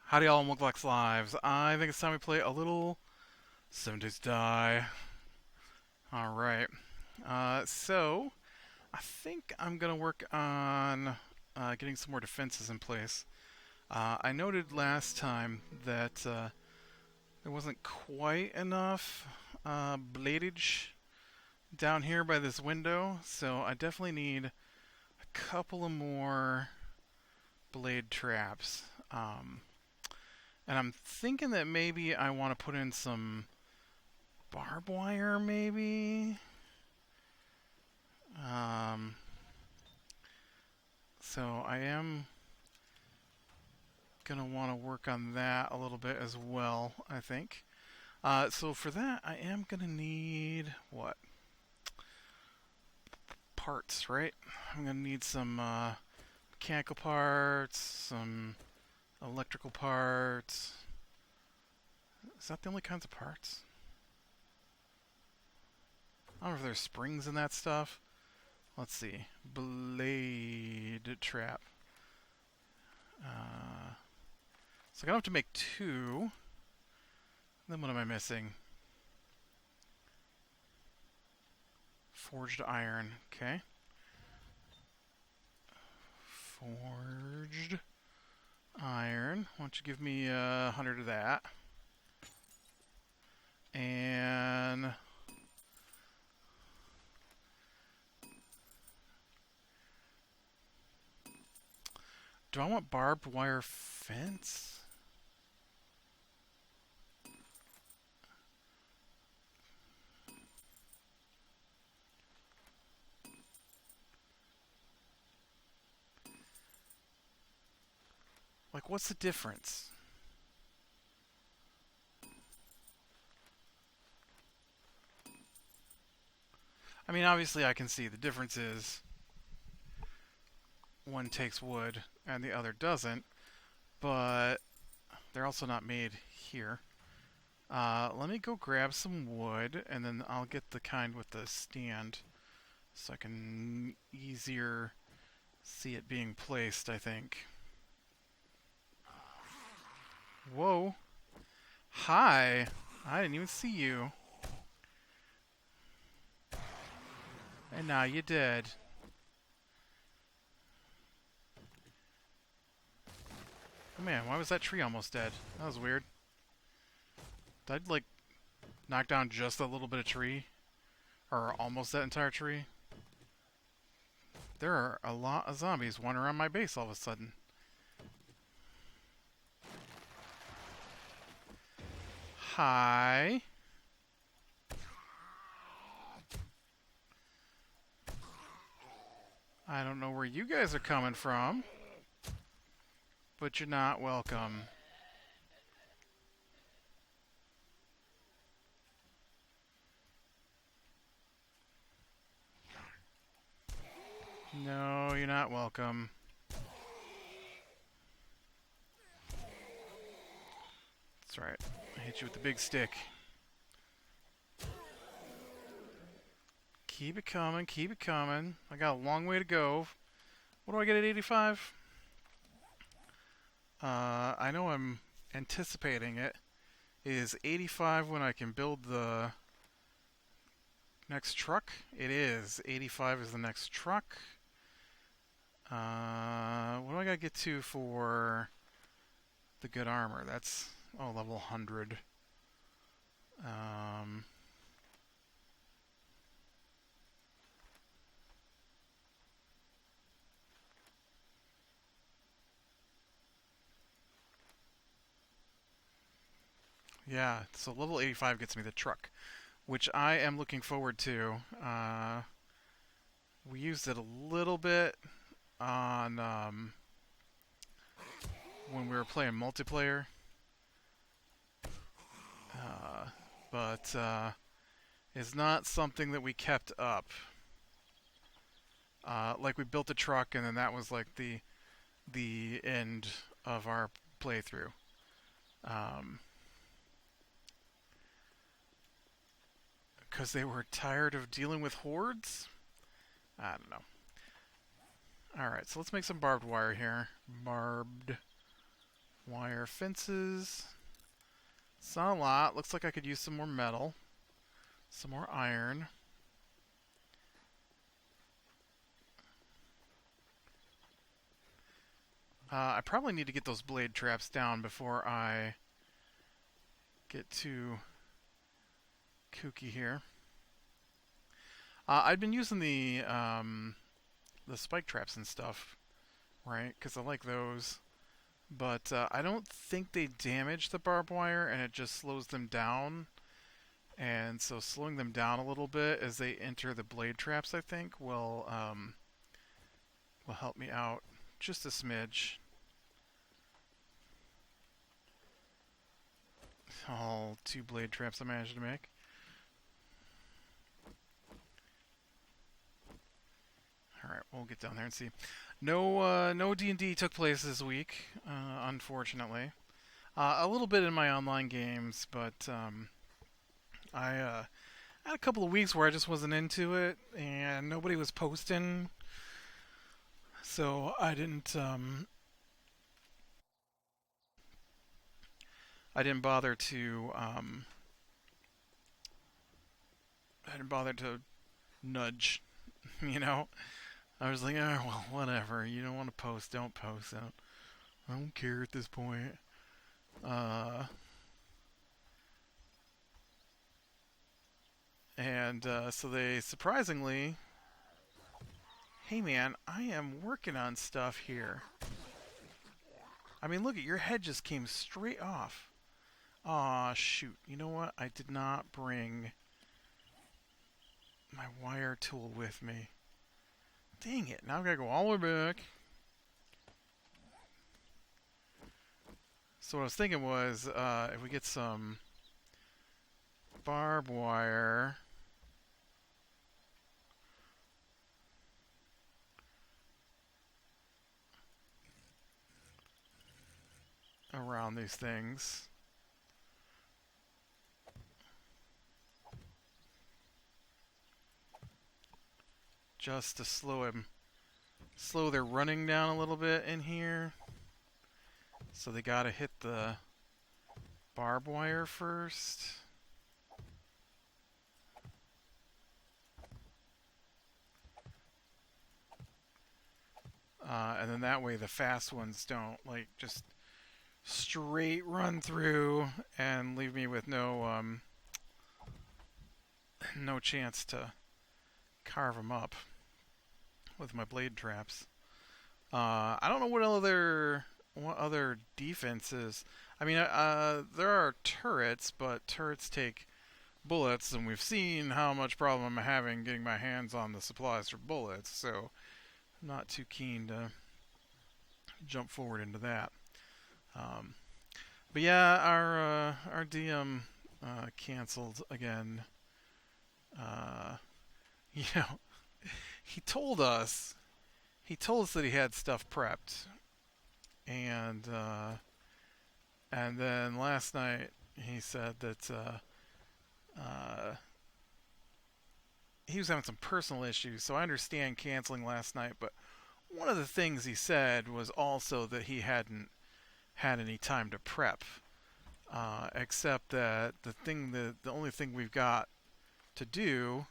Howdy all, Muglox Lives. I think it's time we play a little 70s Die. Alright. So, I think I'm going to work on getting some more defenses in place. I noted last time that there wasn't quite enough bladage down here by this window, so I definitely need a couple of more blade traps. And I'm thinking that maybe I want to put in some barbed wire, maybe. Um, so I am gonna want to work on that a little bit as well, I think. So for that, I am gonna need what? Parts, right? I'm gonna need some mechanical parts, some electrical parts. Is that the only kinds of parts? I don't know if there's springs in that stuff. Let's see. Blade trap. So I'm gonna have to make two. Then what am I missing? Forged iron. Okay. Forged iron. Why don't you give me 100 of that? And do I want barbed wire fence? Like, what's the difference? I mean, obviously I can see the difference is one takes wood and the other doesn't, but they're also not made here. Let me go grab some wood, and then I'll get the kind with the stand so I can easier see it being placed, I think. Whoa. Hi. I didn't even see you. And now you did. Oh man, why was that tree almost dead? That was weird. Did I, like, knock down just a little bit of tree? Or almost that entire tree? There are a lot of zombies wandering around my base all of a sudden. Hi. I don't know where you guys are coming from, but you're not welcome. No, you're not welcome. That's right. I hit you with the big stick. Keep it coming, keep it coming. I got a long way to go. What do I get at 85? I know I'm anticipating it. Is 85 when I can build the next truck? It is. 85 is the next truck. What do I gotta get to for the good armor? That's, oh, level 100. Yeah, so level 85 gets me the truck, which I am looking forward to. We used it a little bit on when we were playing multiplayer, but it's not something that we kept up. Like, we built a truck, and then that was like the end of our playthrough. Because they were tired of dealing with hordes? I don't know. Alright, so let's make some barbed wire here. Barbed Wire fences. It's not a lot. Looks like I could use some more metal. Some more iron. I probably need to get those blade traps down before I get too kooky here. I've been using the spike traps and stuff, right? Because I like those. But I don't think they damage the barbed wire, and it just slows them down. And so slowing them down a little bit as they enter the blade traps, I think, will help me out just a smidge. All 2 blade traps I managed to make. Alright, we'll get down there and see. No D&D took place this week, unfortunately. A little bit in my online games, but I had a couple of weeks where I just wasn't into it, and nobody was posting, so I didn't bother to nudge, you know. I was like, oh, well, whatever. You don't want to post, don't post. I don't care at this point. So they surprisingly, hey man, I am working on stuff here. I mean, look at your head just came straight off. Aw, shoot. You know what? I did not bring my wire tool with me. Dang it. Now I've got to go all the way back. So what I was thinking was, if we get some barbed wire around these things. Just to slow their running down a little bit in here. So they gotta hit the barbed wire first. And then that way the fast ones don't, like, just straight run through and leave me with no chance to carve them up with my blade traps. I don't know what other defenses. I mean, there are turrets, but turrets take bullets, and we've seen how much problem I'm having getting my hands on the supplies for bullets, so I'm not too keen to jump forward into that. But yeah, our DM canceled again. You know, he told us that he had stuff prepped, and then last night he said that he was having some personal issues. So I understand canceling last night, but one of the things he said was also that he hadn't had any time to prep, except that the only thing we've got to do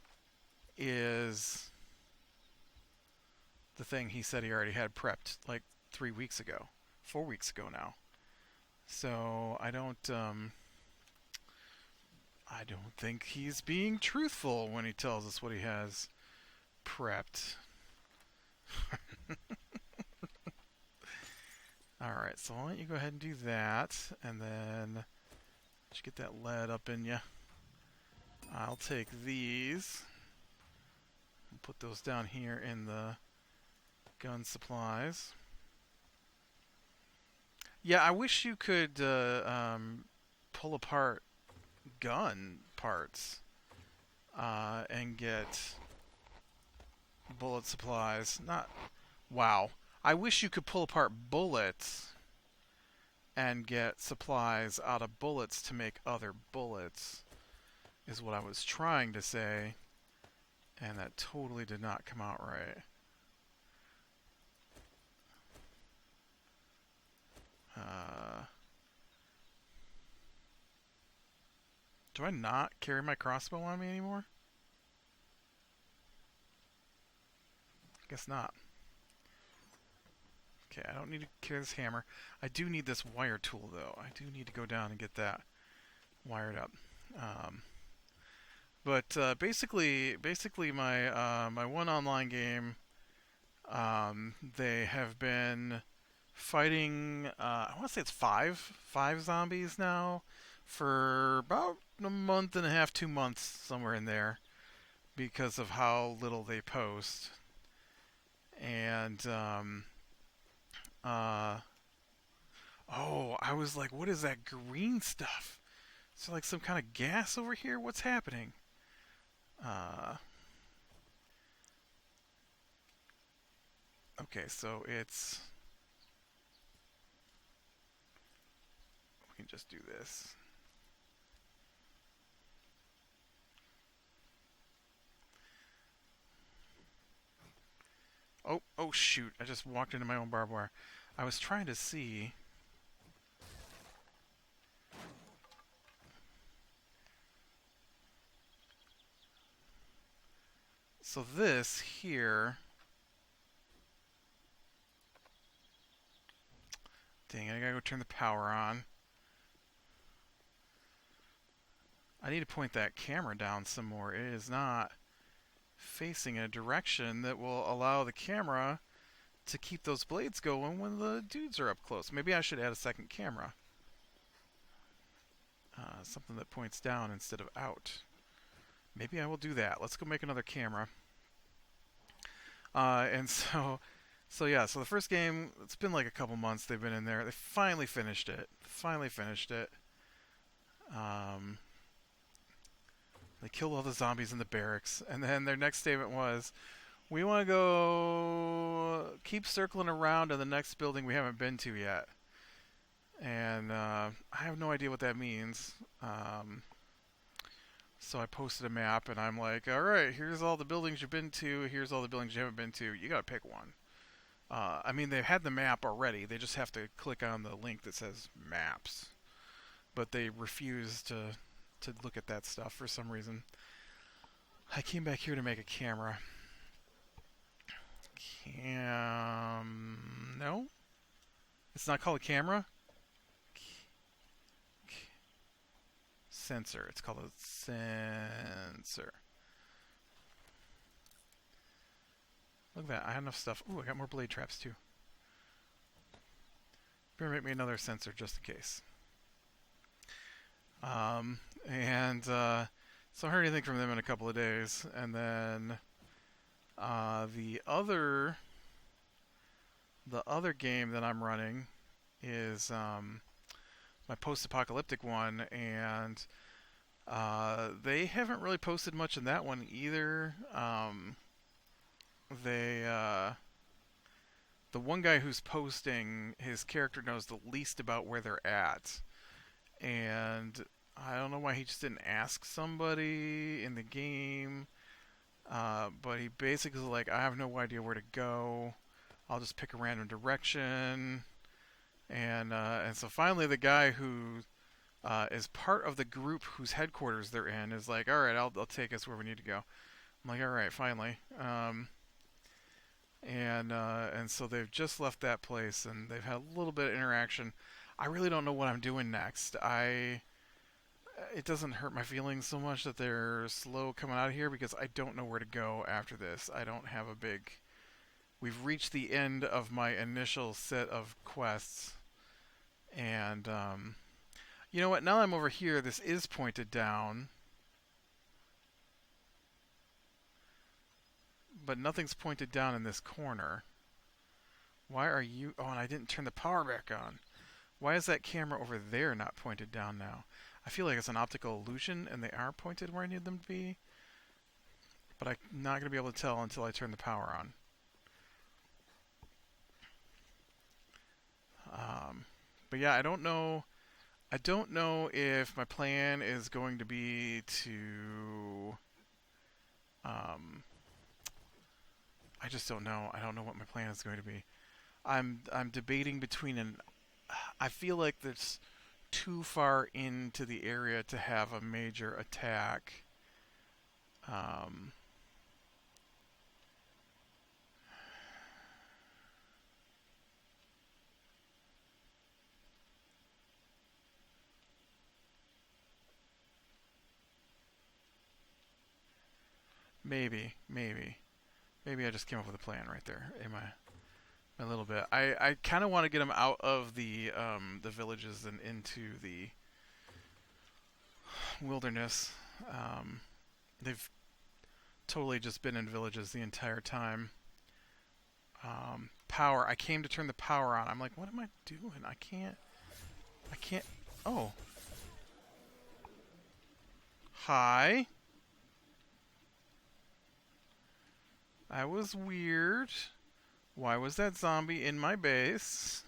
is the thing he said he already had prepped like 3 weeks ago, 4 weeks ago now. So I don't think he's being truthful when he tells us what he has prepped. Alright, so why don't you go ahead and do that, and then just get that lead up in you. I'll take these and put those down here in the gun supplies. Yeah, I wish you could pull apart gun parts and get bullet supplies. Wow. I wish you could pull apart bullets and get supplies out of bullets to make other bullets, is what I was trying to say, and that totally did not come out right. Uh, do I not carry my crossbow on me anymore? Guess not. Okay, I don't need to carry this hammer. I do need this wire tool, though. I do need to go down and get that wired up. Um, basically, my one online game, they have been fighting. I want to say it's five zombies now, for about a month and a half, 2 months, somewhere in there, because of how little they post. And uh, oh, I was like, what is that green stuff? Is there like some kind of gas over here? What's happening? Uh, okay, so it's. We can just do this. Oh shoot! I just walked into my own barbed wire. I was trying to see. So this here. Dang it! I gotta go turn the power on. I need to point that camera down some more. It is not facing in a direction that will allow the camera to keep those blades going when the dudes are up close. Maybe I should add a second camera. Something that points down instead of out. Maybe I will do that. Let's go make another camera. And so yeah, so the first game, it's been like a couple months they've been in there. They finally finished it. Um, they killed all the zombies in the barracks, and then their next statement was, "We want to go keep circling around in the next building we haven't been to yet." And I have no idea what that means. So I posted a map, and I'm like, all right, here's all the buildings you've been to. Here's all the buildings you haven't been to. You got to pick one. I mean, they've had the map already. They just have to click on the link that says maps. But they refuse to look at that stuff for some reason. I came back here to make a camera. No? It's not called a camera? Sensor. It's called a sensor. Look at that. I have enough stuff. Ooh, I got more blade traps too. Better make me another sensor just in case. And so I heard anything from them in a couple of days. And then the other game that I'm running is my post-apocalyptic one, and they haven't really posted much in that one either. The one guy who's posting, his character knows the least about where they're at, and I don't know why he just didn't ask somebody in the game. But he basically was like, I have no idea where to go. I'll just pick a random direction. And so finally the guy who is part of the group whose headquarters they're in is like, all right, I'll take us where we need to go. I'm like, all right, finally. And so they've just left that place, and they've had a little bit of interaction. I really don't know what I'm doing next. It doesn't hurt my feelings so much that they're slow coming out of here, because I don't know where to go after this. I don't have a big... We've reached the end of my initial set of quests. And, you know what? Now I'm over here, this is pointed down. But nothing's pointed down in this corner. Why are you... Oh, and I didn't turn the power back on. Why is that camera over there not pointed down now? I feel like it's an optical illusion, and they are pointed where I need them to be. But I'm not going to be able to tell until I turn the power on. But yeah, I don't know if my plan is going to be to... I just don't know. I don't know what my plan is going to be. I'm debating between I feel like it's too far into the area to have a major attack. Um, maybe, maybe I just came up with a plan right there in my little bit. I kind of want to get them out of the villages and into the wilderness. Um, they've totally just been in villages the entire time. Power. I came to turn the power on. I'm like, what am I doing? I can't. I can't. Oh, hi. That was weird. Why was that zombie in my base?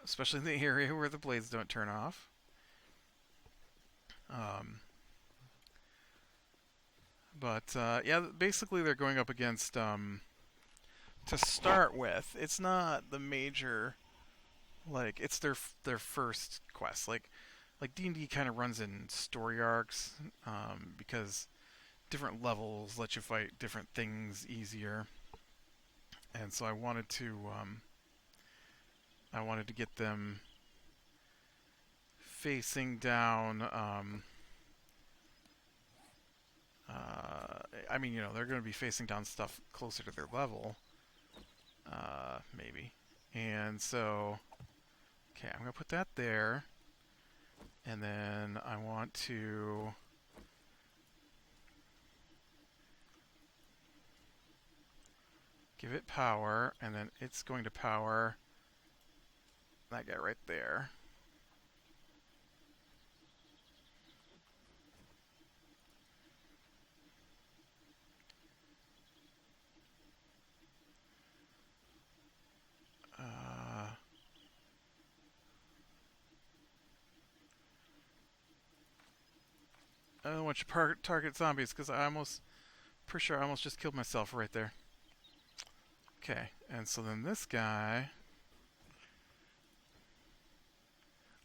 Especially in the area where the blades don't turn off. Um, but yeah, basically they're going up against to start with. It's not the major like it's their first quest. Like D&D kind of runs in story arcs because different levels let you fight different things easier. And so I wanted to get them facing down. I mean, they're going to be facing down stuff closer to their level, maybe. And so, okay, I'm going to put that there. And then I want to give it power, and then it's going to power that guy right there. I don't want you to target zombies because pretty sure I almost just killed myself right there. Okay, and so then this guy.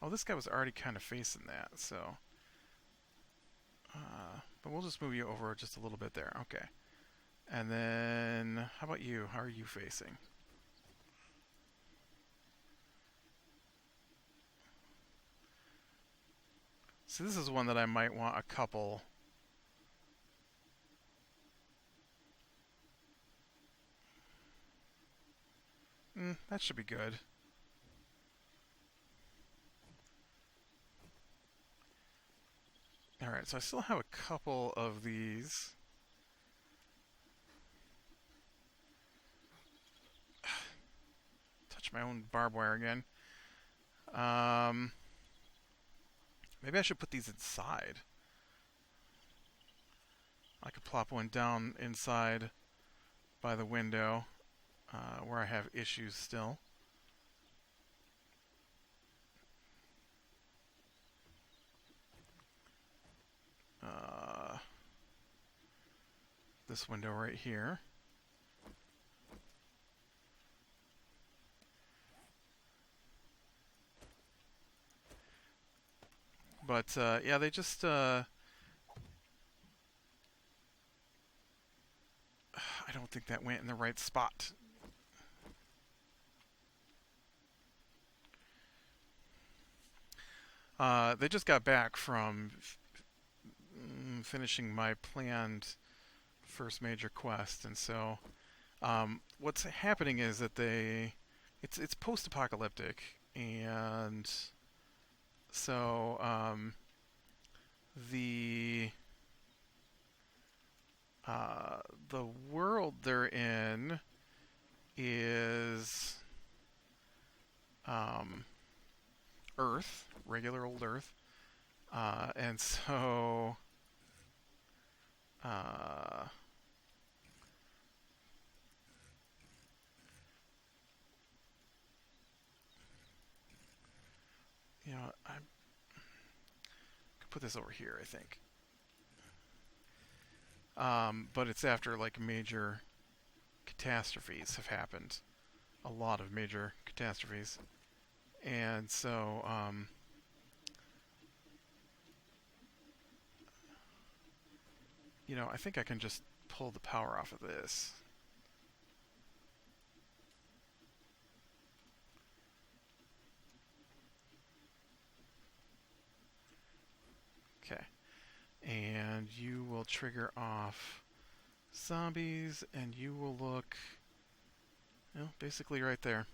Oh, this guy was already kind of facing that, so. But we'll just move you over just a little bit there. Okay. And then, how about you? How are you facing? So this is one that I might want a couple. That should be good. Alright, so I still have a couple of these. Touch my own barbed wire again. Maybe I should put these inside. I could plop one down inside by the window where I have issues still. This window right here. But yeah, they just I don't think that went in the right spot. They just got back from finishing my planned first major quest, and so what's happening is that it's post-apocalyptic, and so the the world they're in is Earth, regular old Earth, and so I could put this over here, I think. but it's after like major catastrophes have happened. A lot of major catastrophes. And so, I think I can just pull the power off of this. Okay. And you will trigger off zombies, and you will look, basically right there.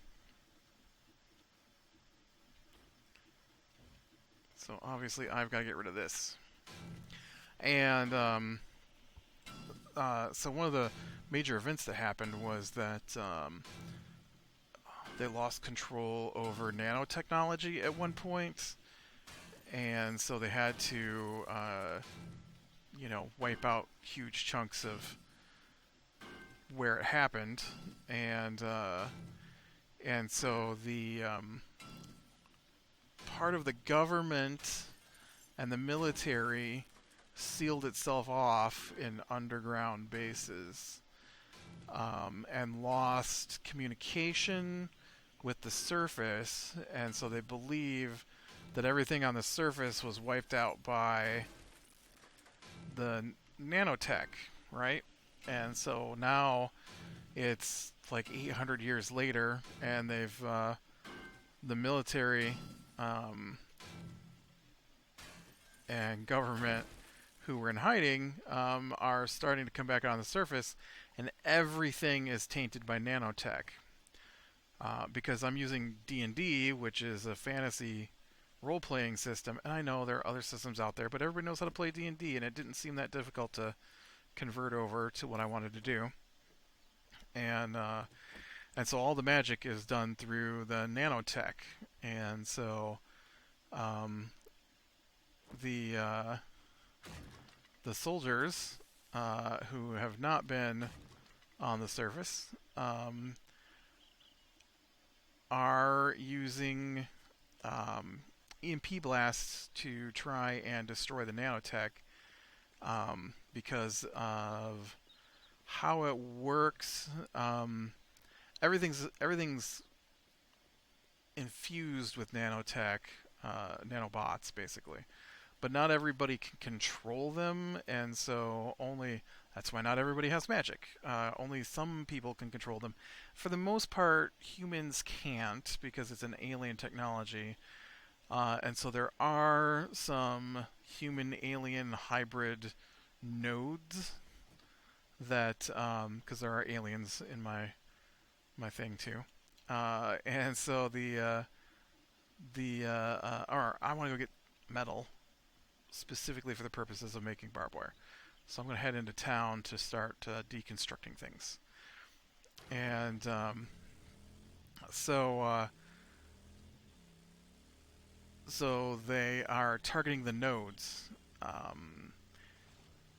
So obviously I've got to get rid of this. And so one of the major events that happened was that they lost control over nanotechnology at one point, and so they had to, wipe out huge chunks of where it happened, and so the part of the government and the military sealed itself off in underground bases, and lost communication with the surface, and so they believe that everything on the surface was wiped out by the nanotech, right? And so now it's like 800 years later, and the military and government who were in hiding are starting to come back on the surface, and everything is tainted by nanotech. Because I'm using D&D, which is a fantasy role-playing system, and I know there are other systems out there, but everybody knows how to play D&D, and it didn't seem that difficult to convert over to what I wanted to do. And so all the magic is done through the nanotech, and so um, the the soldiers who have not been on the surface are using EMP blasts to try and destroy the nanotech, because of how it works. Everything's infused with nanotech, nanobots basically, but not everybody can control them, and so only that's why not everybody has magic. Only some people can control them. For the most part, humans can't because it's an alien technology, and so there are some human-alien hybrid nodes that, because there are aliens in my thing too, and so or I want to go get metal specifically for the purposes of making barbed wire. So I'm going to head into town to start deconstructing things. And so they are targeting the nodes,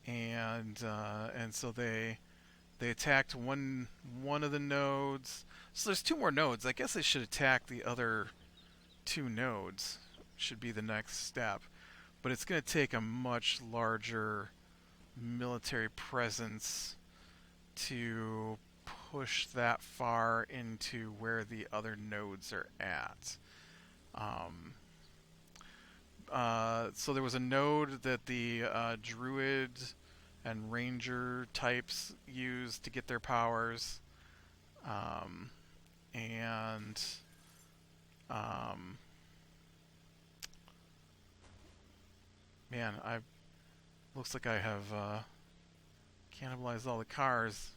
and so they attacked one of the nodes. So there's two more nodes. I guess they should attack the other two nodes. Should be the next step, but it's going to take a much larger military presence to push that far into where the other nodes are at. So there was a node that the druid and ranger types used to get their powers, and man, I looks like I have cannibalized all the cars.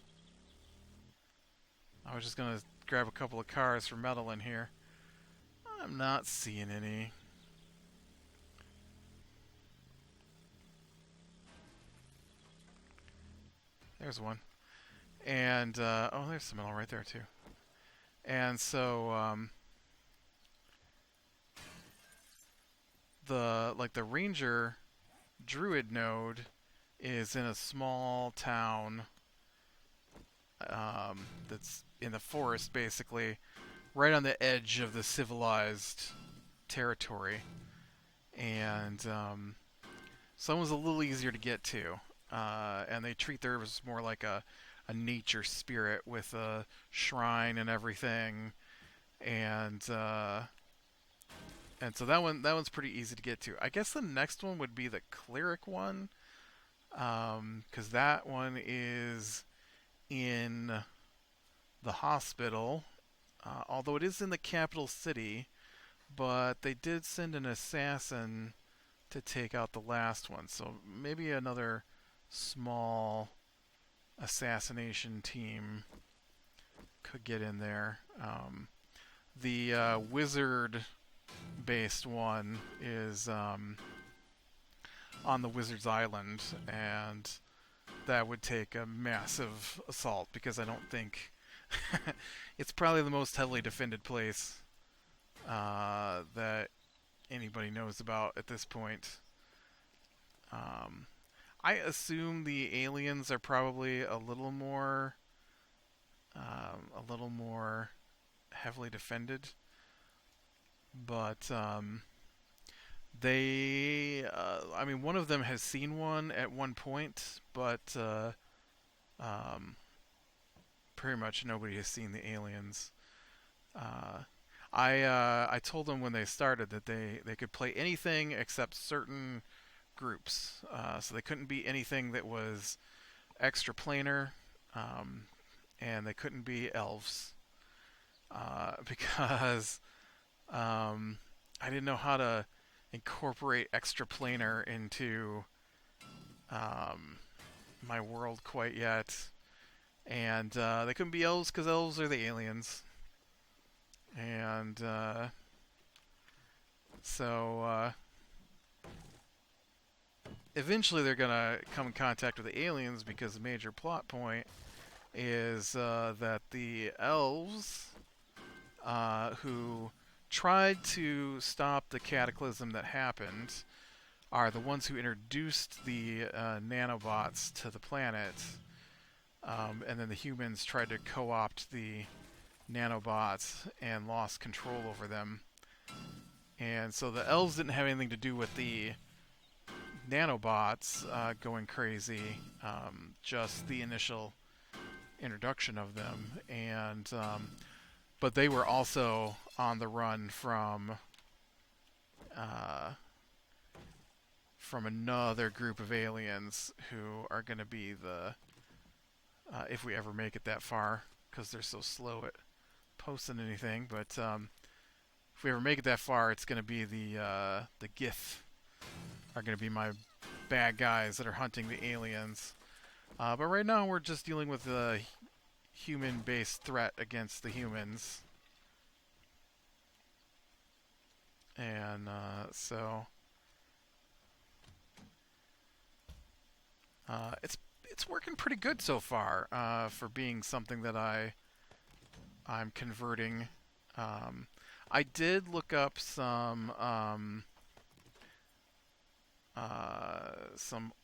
I was just gonna grab a couple of cars for metal in here. I'm not seeing any. There's one. And, oh, there's some metal right there, too. And so, the ranger druid node is in a small town, that's in the forest, basically, right on the edge of the civilized territory. And, so it was a little easier to get to. and they treat theirs more like a nature spirit with a shrine and everything, and so that one's pretty easy to get to. I guess the next one would be the cleric one, because that one is in the hospital, although it is in the capital city. But they did send an assassin to take out the last one, so maybe another small assassination team could get in there. The wizard-based one is on the Wizard's Island, and that would take a massive assault because I don't think it's probably the most heavily defended place that anybody knows about at this point. Um, I assume the aliens are probably a little more heavily defended, but I mean, one of them has seen one at one point, but um, pretty much nobody has seen the aliens. Uh, I told them when they started that they could play anything except certain groups, so they couldn't be anything that was extraplanar, um, and they couldn't be elves because I didn't know how to incorporate extraplanar into um, my world quite yet, and they couldn't be elves because elves are the aliens, and so eventually they're gonna come in contact with the aliens because the major plot point is that the elves who tried to stop the cataclysm that happened are the ones who introduced the nanobots to the planet, and then the humans tried to co-opt the nanobots and lost control over them. And so the elves didn't have anything to do with the nanobots going crazy, just the initial introduction of them. And but they were also on the run uh, from another group of aliens who are going to be the if we ever make it that far, because they're so slow at posting anything. But if we ever make it that far, it's going to be the Gith are going to be my bad guys that are hunting the aliens. But right now we're just dealing with a human-based threat against the humans, and so it's working pretty good so far for being something that I'm converting. Um, I did look up some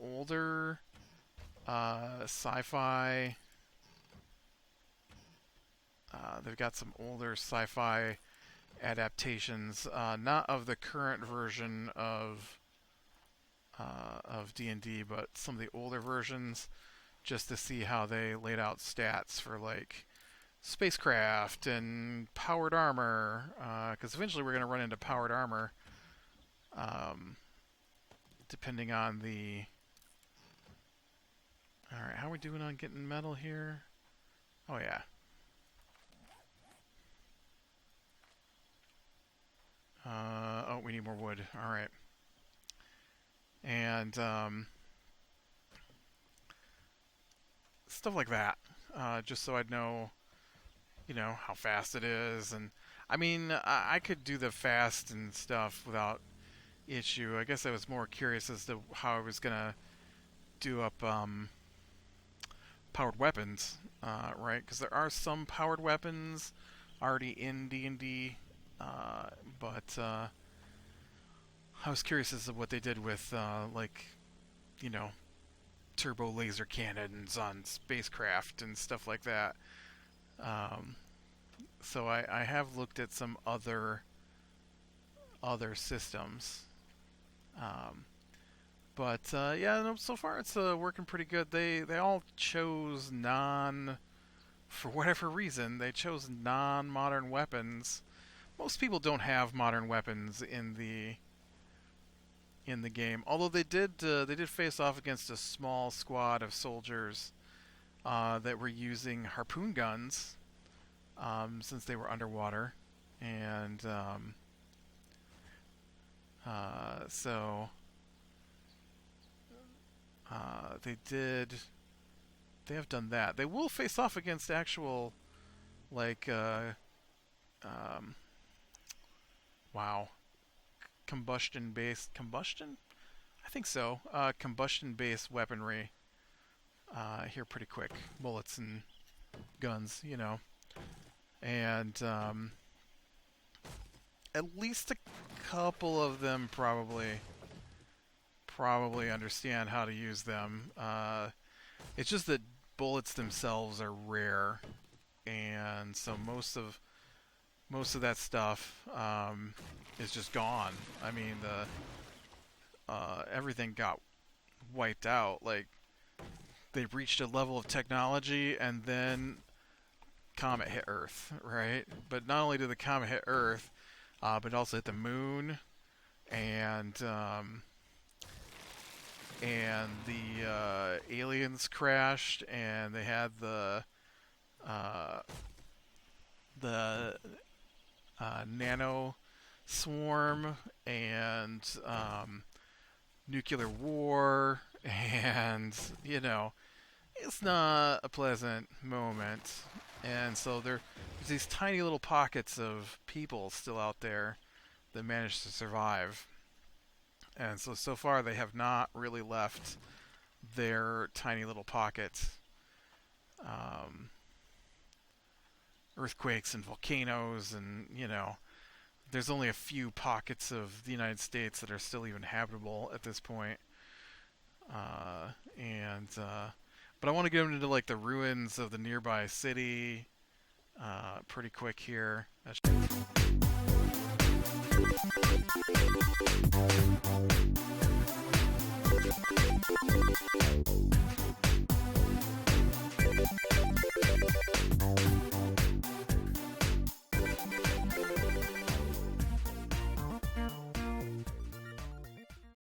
older sci-fi. They've got some older sci-fi adaptations, not of the current version of D&D, but some of the older versions, just to see how they laid out stats for like spacecraft and powered armor, because eventually we're going to run into powered armor, um, depending on the. All right, how are we doing on getting metal here? Oh yeah. Oh, we need more wood. All right. And stuff like that, just so I'd know, how fast it is. And I mean, I could do the fast and stuff without issue. I guess I was more curious as to how I was gonna do up powered weapons, right? Because there are some powered weapons already in D&D, but I was curious as to what they did with like, you know, turbo laser cannons on spacecraft and stuff like that. Um, so I have looked at some other systems, um, But yeah, no, so far it's working pretty good. They all chose non for whatever reason they chose non-modern weapons. Most people don't have modern weapons in the game. Although they did face off against a small squad of soldiers that were using harpoon guns since they were underwater, and so they did. They have done that. They will face off against actual like um, wow, combustion. I think so. Combustion based weaponry here pretty quick. Bullets and guns, you know, and at least a couple of them probably understand how to use them. It's just that bullets themselves are rare, and so most of that stuff is just gone. I mean, the everything got wiped out. Like they reached a level of technology, and then comet hit Earth, right? But not only did the comet hit Earth, but it also hit the moon, and the aliens crashed, and they had uh, the nano swarm and nuclear war, and you know, it's not a pleasant moment. And so there's these tiny little pockets of people still out there that managed to survive. And so far they have not really left their tiny little pockets. Um, Earthquakes and volcanoes, and you know, there's only a few pockets of the United States that are still even habitable at this point. And but I want to get into like the ruins of the nearby city pretty quick here.